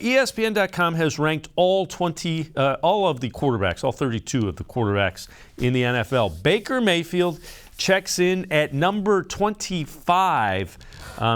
ESPN.com has ranked all of the quarterbacks, all 32 of the quarterbacks in the NFL. Baker Mayfield checks in at number 25.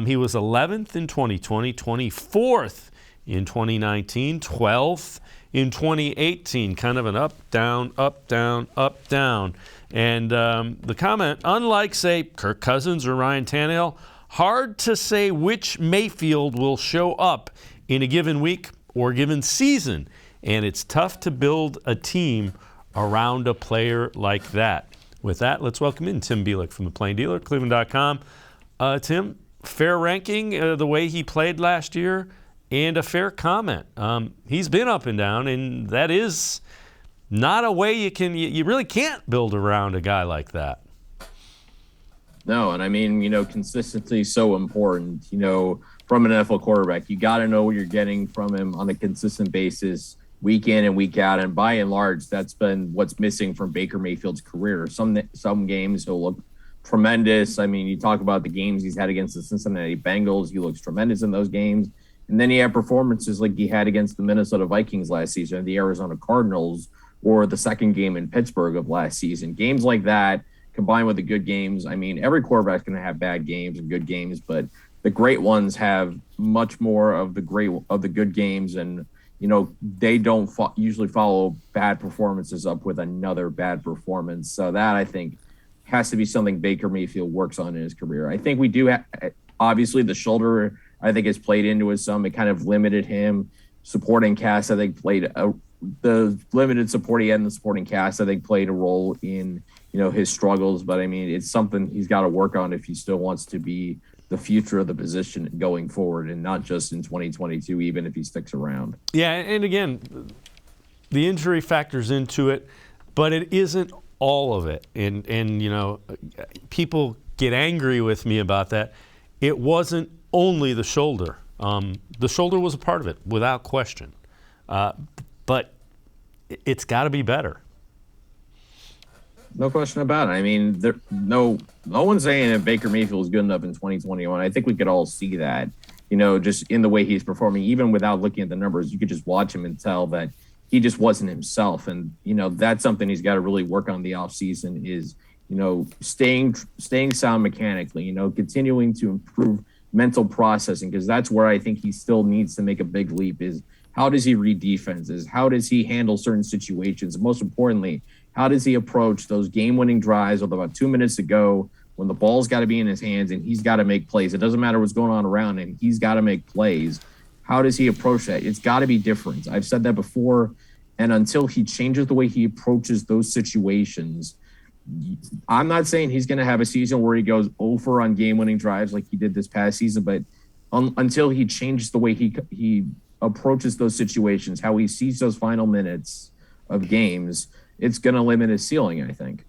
He was 11th in 2020, 24th in 2019, 12th in 2018. Kind of an up, down, up, down, up, down. And the comment, unlike, say, Kirk Cousins or Ryan Tannehill, hard to say which Mayfield will show up in a given week or given season. And it's tough to build a team around a player like that. With that, let's welcome in Tim Bielik from the Plain Dealer, cleveland.com. Tim, fair ranking the way he played last year and a fair comment. He's been up and down, and that is not a way you really can't build around a guy like that. No, and I mean, consistency is so important, from an NFL quarterback. You got to know what you're getting from him on a consistent basis, week in and week out. And by and large, that's been what's missing from Baker Mayfield's career. Some games he'll look tremendous. I mean, you talk about the games he's had against the Cincinnati Bengals. He looks tremendous in those games. And then he had performances like he had against the Minnesota Vikings last season, or the Arizona Cardinals, or the second game in Pittsburgh of last season. Games like that, combined with the good games. I mean, every quarterback's going to have bad games and good games, but the great ones have much more of the good games, and they don't usually follow bad performances up with another bad performance. So that, I think, has to be something Baker Mayfield works on in his career. I think we do have, obviously, the shoulder, I think, has played into it some. It kind of limited him. Supporting cast, I think, the limited support he had in the supporting cast, I think, played a role in his struggles. But I mean, it's something he's got to work on if he still wants to be the future of the position going forward, and not just in 2022, even if he sticks around. Yeah, and again, the injury factors into it, but it isn't all of it. And people get angry with me about that. It wasn't only the shoulder. The shoulder was a part of it, without question. But it's got to be better. No question about it. I mean, no one's saying that Baker Mayfield is good enough in 2021. I think we could all see that, just in the way he's performing. Even without looking at the numbers, you could just watch him and tell that he just wasn't himself. And, that's something he's got to really work on the offseason is, staying sound mechanically, continuing to improve mental processing, because that's where I think he still needs to make a big leap is how does he read defenses? How does he handle certain situations? And most importantly, how does he approach those game-winning drives with about 2 minutes to go when the ball's got to be in his hands and he's got to make plays? It doesn't matter what's going on around him. He's got to make plays. How does he approach that? It's got to be different. I've said that before, and until he changes the way he approaches those situations, I'm not saying he's going to have a season where he goes over on game-winning drives like he did this past season, but until he changes the way he approaches those situations, how he sees those final minutes of games, it's going to limit his ceiling, I think.